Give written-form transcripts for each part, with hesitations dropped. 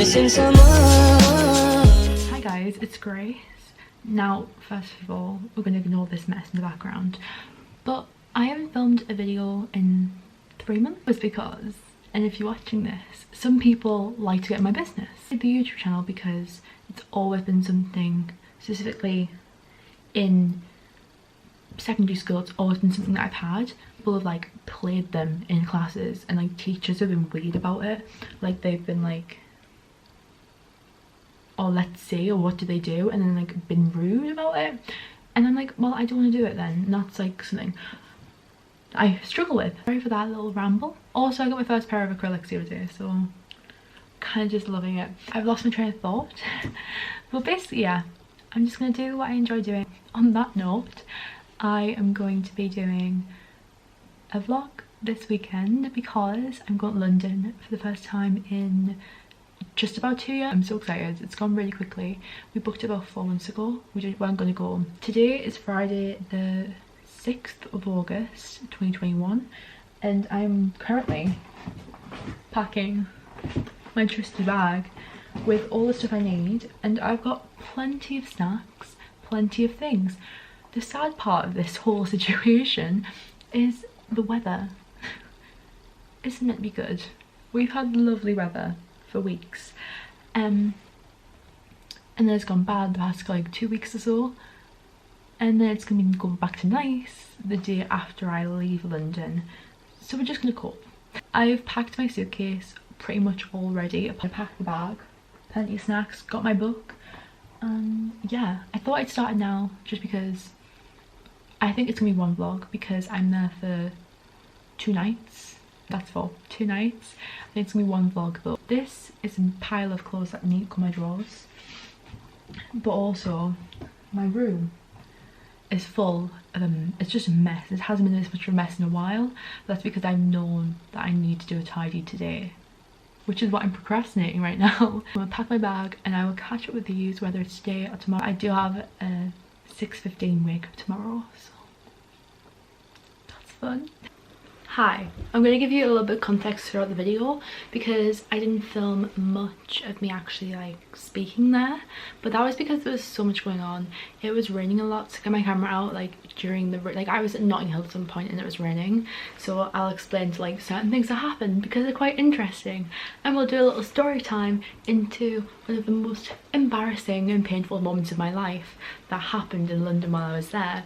missing someone. Hi guys, it's Grace. Now, first of all, we're going to ignore this mess in the background, but I haven't filmed a video in 3 months. It's because, and if you're watching this, some people like to get in my business. I did the YouTube channel because it's always been something, specifically in secondary school, it's always been something that I've had. People have like played them in classes, and like teachers have been weird about it. Like they've been like, oh let's see, or what do they do, and then like been rude about it. And I'm like, well, I don't want to do it then. And that's like something I struggle with. Sorry for that little ramble. Also, I got my first pair of acrylics the other day, so I'm kind of just loving it. I've lost my train of thought. But basically, yeah, I'm just gonna do what I enjoy doing. On that note, I am going to be doing a vlog this weekend because I'm going to London for the first time in just about 2 years. I'm so excited. It's gone really quickly. We booked it about 4 months ago. We weren't going to go. Today is Friday the 6th of August 2021, and I'm currently packing my trusty bag with all the stuff I need, and I've got plenty of snacks, plenty of things. The sad part of this whole situation is the weather. Isn't it be good? We've had lovely weather for weeks, and then it's gone bad the past like 2 weeks or so, and then it's gonna go back to nice the day after I leave London. So we're just gonna cope. I've packed my suitcase pretty much already. I packed the bag, plenty of snacks, got my book. Yeah, I thought I'd start now just because I think it's gonna be one vlog because I'm there for 2 nights. That's for 2 nights. I think it's gonna be one vlog though. This is a pile of clothes that need to go in my drawers, but also my room is full of it's just a mess. It hasn't been this much of a mess in a while. That's because I've known that I need to do a tidy today, which is what I'm procrastinating right now. I'm gonna pack my bag and I will catch up with these whether it's today or tomorrow. I do have a 6:15 wake up tomorrow, so that's fun. Hi, I'm going to give you a little bit of context throughout the video because I didn't film much of me actually like speaking there, but that was because there was so much going on. It was raining a lot, so I got my camera out like during the I was at Notting Hill at some point and it was raining, so I'll explain to like certain things that happened because they're quite interesting, and we'll do a little story time into one of the most embarrassing and painful moments of my life that happened in London while I was there.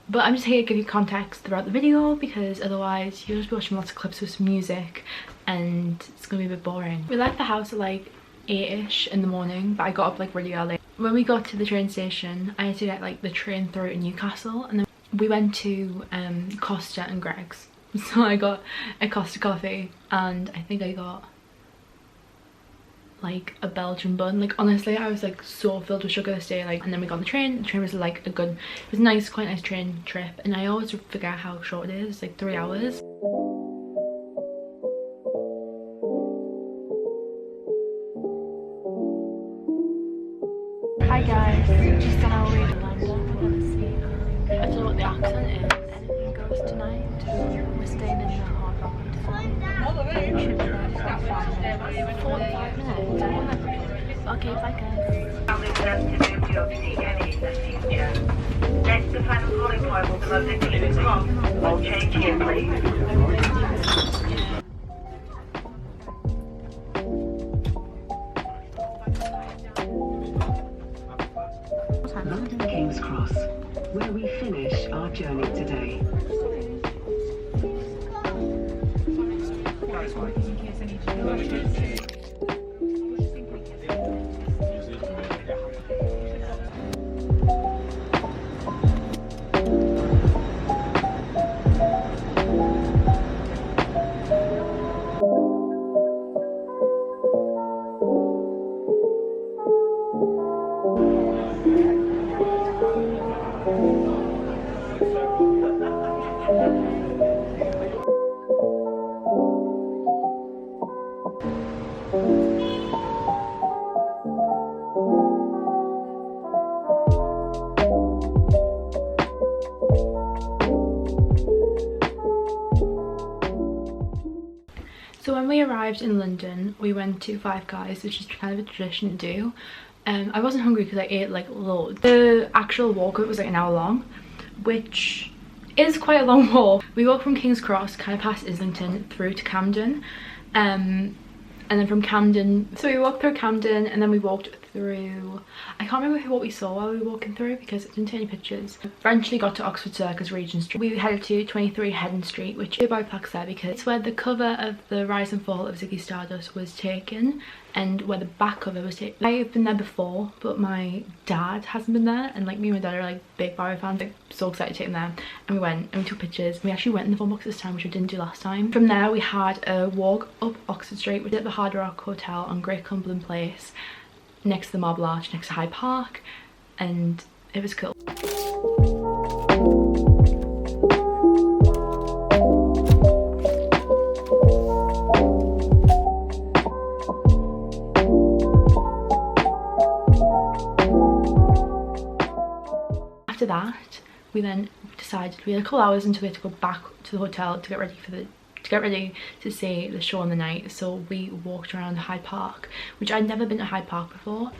But I'm just here to give you context throughout the video because otherwise you'll just be watching lots of clips with some music and it's gonna be a bit boring. We left the house at like 8ish in the morning, but I got up like really early. When we got to the train station, I had to get like the train through to Newcastle, and then we went to Costa and Greg's. So I got a Costa coffee and I think I got like a Belgian bun. Like honestly, I was like so filled with sugar this day. Like, and then we got on the train. The train was like it was nice, quite nice train trip, and I always forget how short it is. It's like 3 hours. Hi guys, just on our way to London. I don't know what the accent is. Anything goes tonight. We're staying in the Hard Rock Hotel. 45 minutes. Okay, bye guys. Next, the final calling point will be located in Cross. All change here, please. London King's Cross, where we finish our journey today. arrived in London, we went to Five Guys, which is kind of a tradition to do. I wasn't hungry because I ate like loads. The actual walk was like an hour long, which is quite a long walk. We walked from King's Cross, kind of past Islington, through to Camden. And then from Camden, so we walked through Camden and then we walked through, I can't remember what we saw while we were walking through because I didn't take any pictures. Eventually got to Oxford Circus, Regent Street. We headed to 23 Headon Street, which is by plaques there because it's where the cover of The Rise and Fall of Ziggy Stardust was taken and where the back cover was taken. I've been there before, but my dad hasn't been there, and like me and my dad are like big Barry fans, like so excited to take him there. And we went and we took pictures. We actually went in the phone box this time, which I didn't do last time. From there we had a walk up Oxford Street. We did the Hard Rock Hotel on Great Cumberland Place, next to the Marble Arch, next to Hyde Park, and it was cool. After that, we then decided we had a couple hours until we had to go back to the hotel to get ready for to see the show on the night. So we walked around Hyde Park, which I'd never been to Hyde Park before.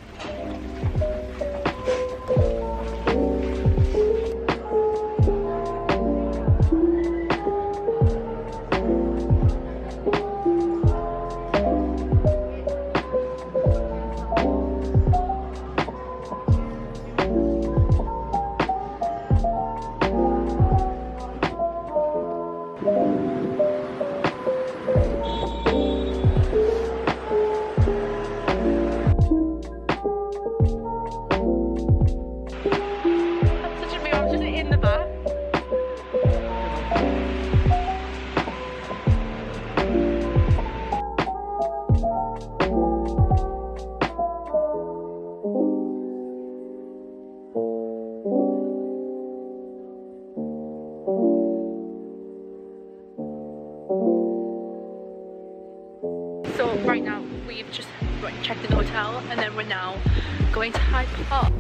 So right now we've just checked in the hotel and then we're now going to Hyde Park.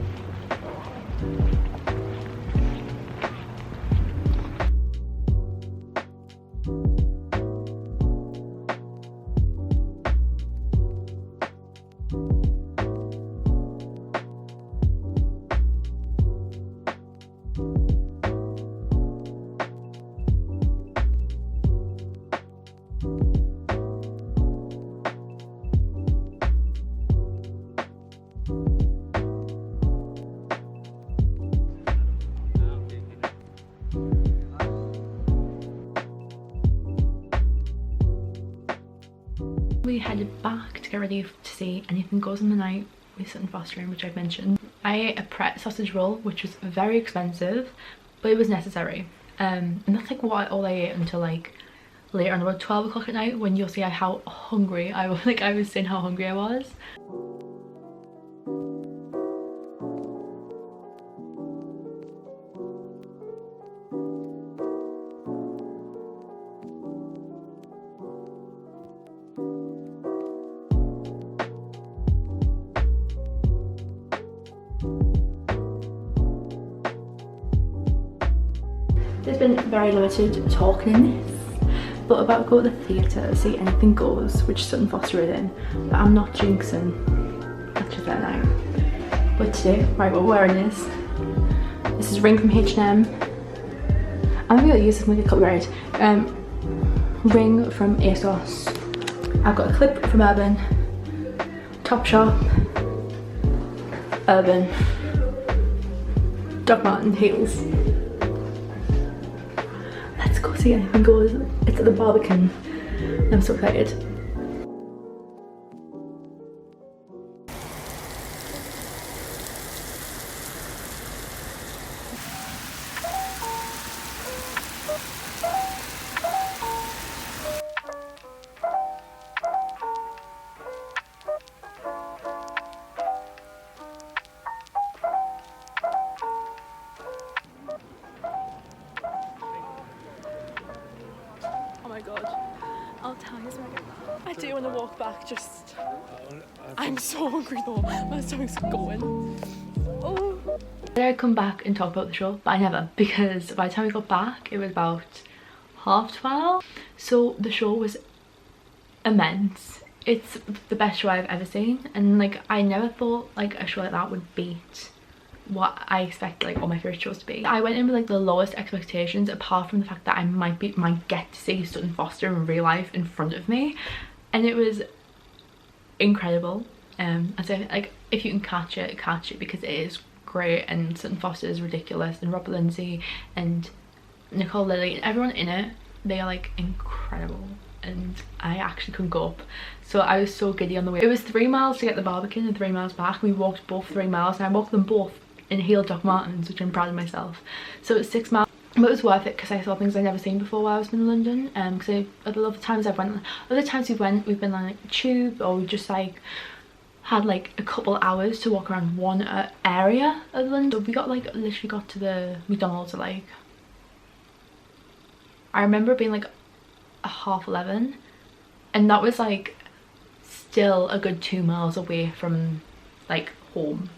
We headed back to get ready to see Anything Goes on the Night with Sutton Fostering, which I've mentioned. I ate a Pret sausage roll, which was very expensive, but it was necessary. And that's like all I ate until like later on, about 12 o'clock at night, when you'll see how hungry I was. Like I was saying how hungry I was. There's been very limited talking in this, but about go to the theatre, see Anything Goes, which Sutton Foster is in, but I'm not jinxing. That's just that now. But today, right, what we're wearing is, this is Ring from H&M. I'm gonna use this like a copyright. Ring from ASOS. I've got a clip from Urban, Topshop, Urban, Doc Marten heels. Let's go see Anything Goes. It's at the Barbican. I'm so excited. Oh my god, I'll tell you something. I do want to walk back, just I'm so hungry though, my stomach's going. Oh. I'd come back and talk about the show, but I never, because by the time we got back it was about 12:30. So the show was immense. It's the best show I've ever seen, and like I never thought like a show like that would beat what I expect like all my favorite shows to be. I went in with like the lowest expectations, apart from the fact that I might get to see Sutton Foster in real life in front of me, and it was incredible. And so like if you can catch it, because it is great, and Sutton Foster is ridiculous, and Robert Lindsay and Nicole Lilly and everyone in it, they are like incredible, and I actually couldn't go up. So I was so giddy on the way. It was 3 miles to get the Barbican and 3 miles back. We walked both 3 miles, and I walked them both in heel Doc Martens, which I'm proud of myself. So it's 6 miles, but it was worth it because I saw things I'd never seen before while I was in London. Because other times we've been on like tube, or we just like had like a couple hours to walk around one area of London. So we got like literally got to the McDonald's at like, I remember being like 11:30, and that was like still a good 2 miles away from like home.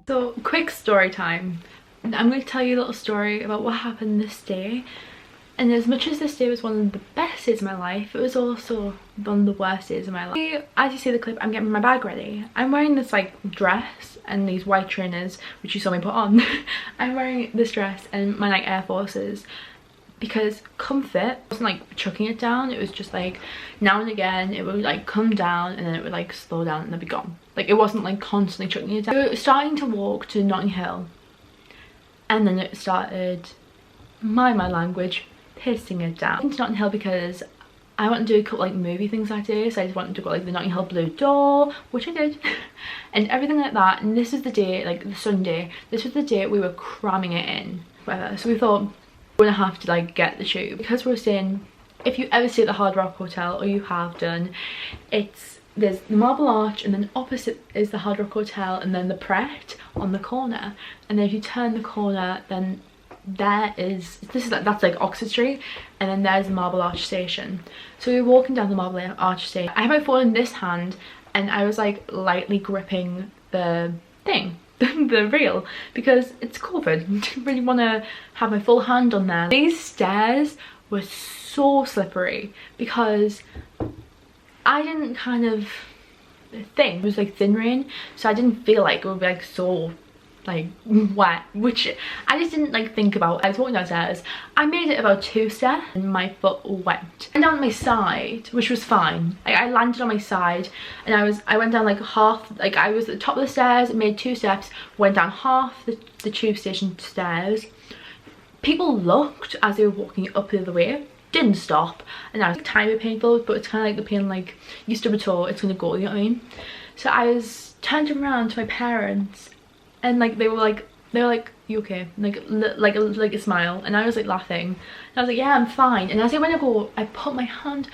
So quick story time. I'm going to tell you a little story about what happened this day, and as much as this day was one of the best days of my life, it was also one of the worst days of my life. As you see the clip, I'm getting my bag ready. I'm wearing this like dress and these white trainers, which you saw me put on. I'm wearing this dress and my like Air Forces, because comfort wasn't like chucking it down. It was just like now and again it would like come down, and then it would like slow down and then be gone. Like it wasn't like constantly chucking it down. We were starting to walk to Notting Hill, and then it started, my language, pissing it down. Into Notting Hill because I wanted to do a couple like movie things that day, so I just wanted to go like the Notting Hill Blue Door, which I did, and everything like that. And this is the day, like the Sunday, this was the day we were cramming it in, whatever. So we thought we're gonna have to like get the tube, because we're staying, if you ever stay at the Hard Rock Hotel, or you have done, there's the Marble Arch, and then opposite is the Hard Rock Hotel, and then the Pret on the corner, and then if you turn the corner, then that's like Oxford Street, and then there's the Marble Arch station. So we were walking down the Marble Arch station. I had my phone in this hand, and I was like lightly gripping the thing, the reel, because it's COVID. I didn't really want to have my full hand on there. These stairs were so slippery because I didn't kind of think it was like thin rain, so I didn't feel like it would be like so like wet, which I just didn't like think about. I was walking downstairs, I made it about 2 steps and my foot went. And down my side, which was fine. I landed on my side, and I went down like half, like I was at the top of the stairs, made 2 steps, went down half the tube station stairs. People looked as they were walking up the other way, didn't stop, and I was like, tiny bit painful, but it's kind of like the pain, like you stub a toe, it's gonna go, you know what I mean? So I was turned around to my parents, and like they were like, you okay? Like a smile, and I was like laughing, and I was like, yeah, I'm fine. And as I went to go, I put my hand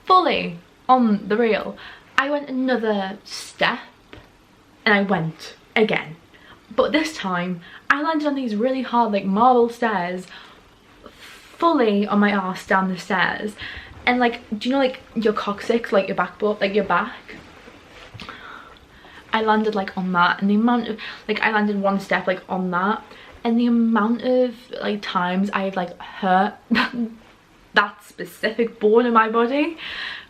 fully on the rail. I went another step, and I went again, but this time I landed on these really hard like marble stairs, fully on my arse down the stairs. And like, do you know like your coccyx, like your backbone, like your back? I landed like on that, and the amount of like, I landed 1 step like on that, and the amount of like times I've like hurt that specific bone in my body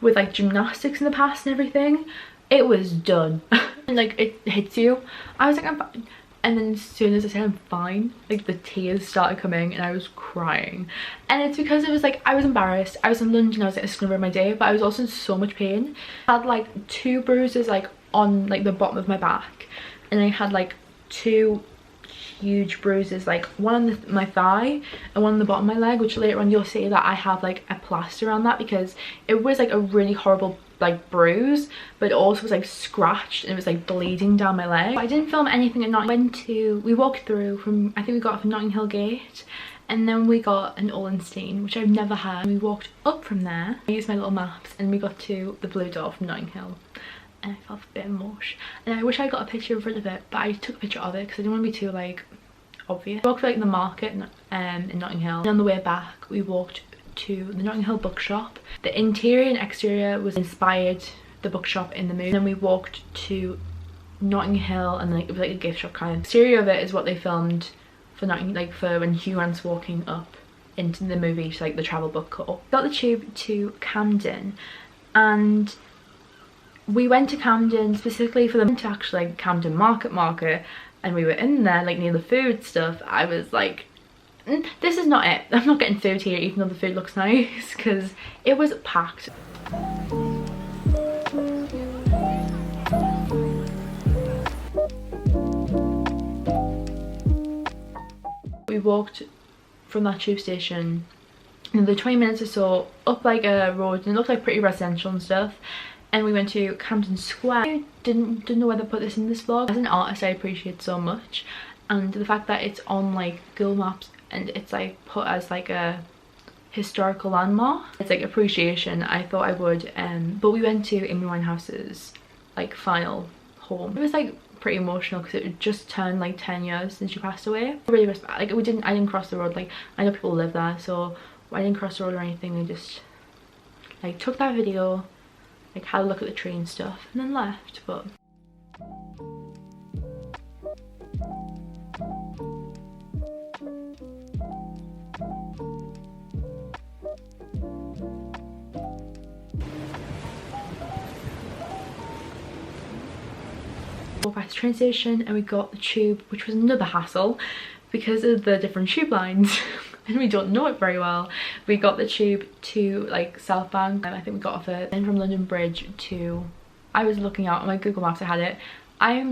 with like gymnastics in the past and everything, it was done. And like it hits you. I was like, I'm fine. And then as soon as I said I'm fine, like the tears started coming, and I was crying. And it's because it was like, I was embarrassed. I was in London, I was like, it's gonna ruin my day, but I was also in so much pain. I had like 2 bruises like on like the bottom of my back, and I had like 2 huge bruises, like one on my thigh and one on the bottom of my leg, which later on you'll see that I have like a plaster on that, because it was like a really horrible like bruise, but it also was like scratched, and it was like bleeding down my leg. But I didn't film anything at night. We walked through from, I think we got off Notting Hill Gate, and then we got an Ullenstein, which I've never had. We walked up from there, I used my little maps, and we got to the Blue Door from Notting Hill, and I felt a bit mush, and I wish I got a picture in front of it, but I took a picture of it because I didn't want to be too like obvious. We walked to like the market in Notting Hill, and on the way back we walked to the Notting Hill bookshop. The interior and exterior was inspired the bookshop in the movie. And then we walked to Notting Hill, and like it was like a gift shop kind of. The exterior of it is what they filmed for Notting, like for when Hugh Grant's walking up into the movie, so like the travel book cut. Got the tube to Camden, and we went to Camden specifically for them to actually like Camden Market, and we were in there like near the food stuff. I was like, this is not it. I'm not getting food here, even though the food looks nice, because it was packed. We walked from that tube station another 20 minutes or so up like a road, and it looked like pretty residential and stuff, and we went to Camden Square. I didn't know whether to put this in this vlog. As an artist, I appreciate so much, and the fact that it's on like Google Maps and it's like put as like a historical landmark, it's like appreciation. I thought I would, but we went to Amy Winehouse's like final home. It was like pretty emotional because it had just turned like 10 years since she passed away. Really respect, like I didn't cross the road. Like I know people live there, so I didn't cross the road or anything. We just like took that video, like had a look at the tree and stuff, and then left. But back to the train station, and we got the tube, which was another hassle because of the different tube lines and we don't know it very well. We got the tube to like South Bank, and I think we got off it. Then from London Bridge to, I was looking out on my Google Maps, I had it. I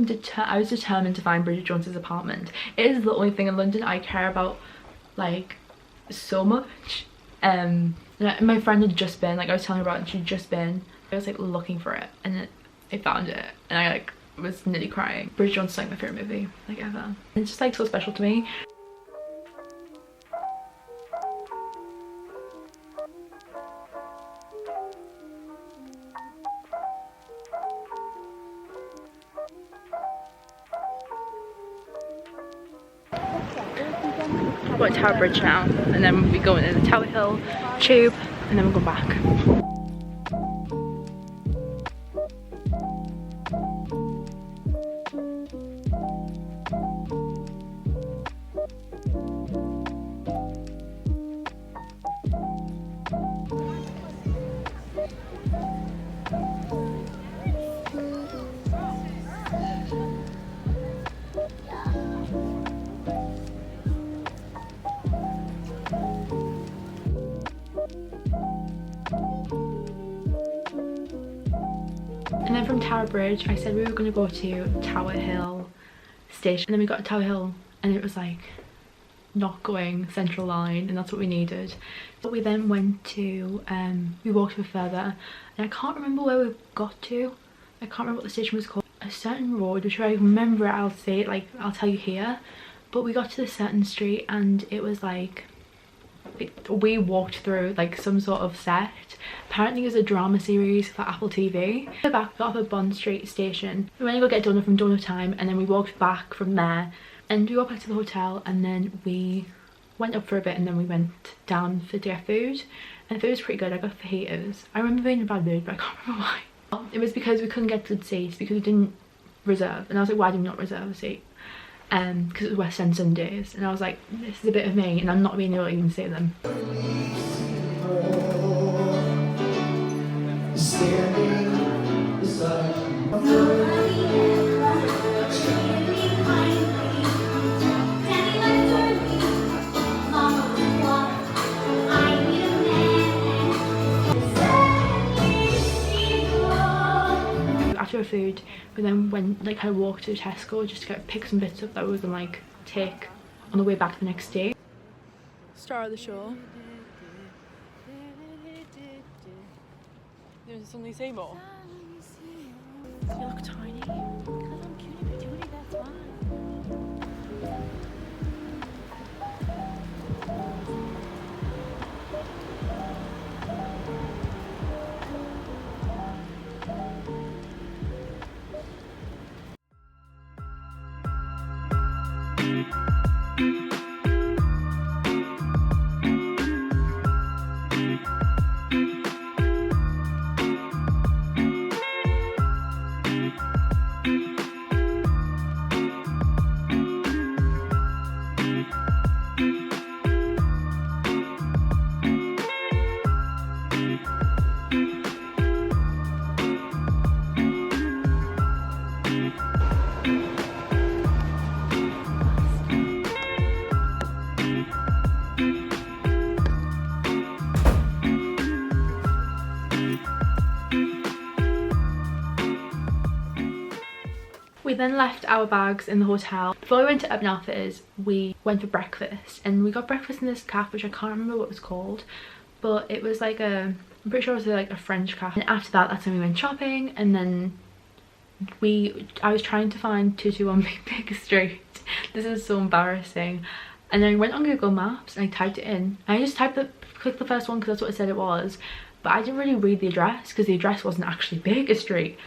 was determined to find Bridget Jones's apartment. It is the only thing in London I care about like so much. My friend had just been, like I was telling her about it, and she'd just been. I was like looking for it, and I found it, and I like was nearly crying. Bridget Jones is like my favorite movie like ever. It's just like so special to me. We're at Tower Bridge now, and then we go into the Tower Hill tube, and then we'll go back. And then from Tower Bridge, I said we were going to go to Tower Hill station, and then we got to Tower Hill and it was like not going Central Line, and that's what we needed. But we then went to, we walked a bit further, and I can't remember where we got to. I can't remember what the station was called. A certain road, which if I remember it, I'll say it, like I'll tell you here. But we got to this certain street, and it was like, we walked through like some sort of set. Apparently it's a drama series for Apple TV. We got off at Bond Street station. We went to go get donut from Donut Time, and then we walked back from there, and we got back to the hotel, and then we went up for a bit, and then we went down to get food, and the food was pretty good. I got fajitas. I remember being in a bad mood, but I can't remember why. It was because we couldn't get good seats because we didn't reserve, and I was like, why did we not reserve a seat? Because it was West End Sundays, and I was like, this is a bit of me, and I'm not being able to even say them. After our food, we then went, like, had a walk to Tesco just to pick some bits up that we were gonna like take on the way back the next day. Star of the show. There's something to say more. You look tiny. Because I'm cutie patootie, that's why. We then left our bags in the hotel. Before we went to Urban Outfitters, we went for breakfast, and we got breakfast in this cafe which I can't remember what it was called, but it was like I'm pretty sure it was like a French cafe. And after that, that's when we went shopping, and then I was trying to find 221 Baker Street. This is so embarrassing. And I went on Google Maps and I typed it in. I just clicked the first one because that's what it said it was, but I didn't really read the address because the address wasn't actually Baker Street.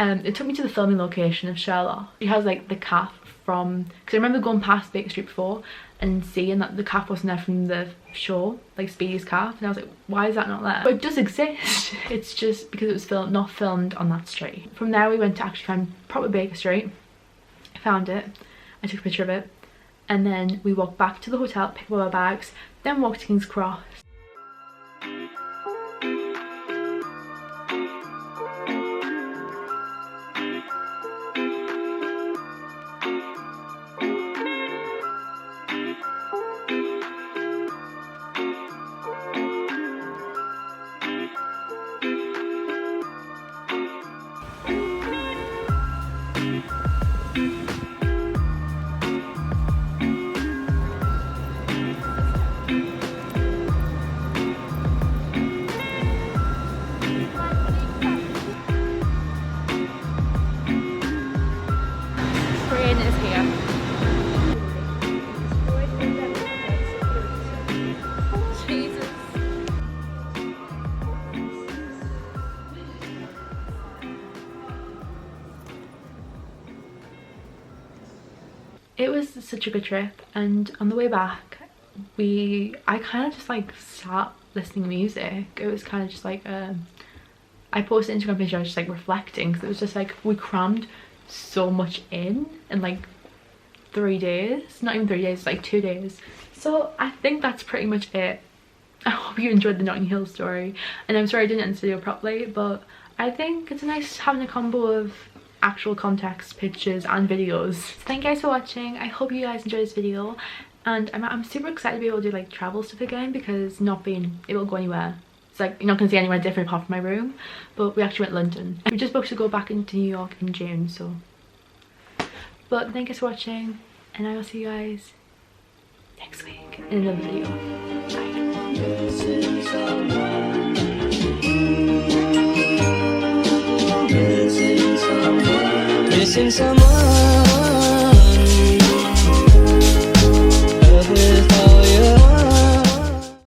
It took me to the filming location of Sherlock. It has like the calf from, because I remember going past Baker Street before and seeing that the calf wasn't there from the show, like Speedy's calf, and I was like, why is that not there? But it does exist. It's just because it was not filmed on that street. From there we went to actually find proper Baker Street. I found it, I took a picture of it, and then we walked back to the hotel, picked up our bags, then walked to King's Cross. It was such a good trip, and on the way back I kind of just like sat listening to music. It was kind of just like I posted an Instagram picture. I was just like reflecting because it was just like we crammed so much in like 3 days, not even 3 days, like 2 days. So I think that's pretty much it. I hope you enjoyed the Notting Hill story, and I'm sorry I didn't end the video properly, but I think it's nice having a combo of actual context, pictures and videos. So thank you guys for watching. I hope you guys enjoyed this video, and I'm super excited to be able to do like travel stuff again, because not being able to go anywhere, it's like you're not gonna see anywhere different apart from my room. But we actually went London, and we just booked to go back into New York in June. So but thank you guys for watching, and I will see you guys next week in another video. Bye. Missing someone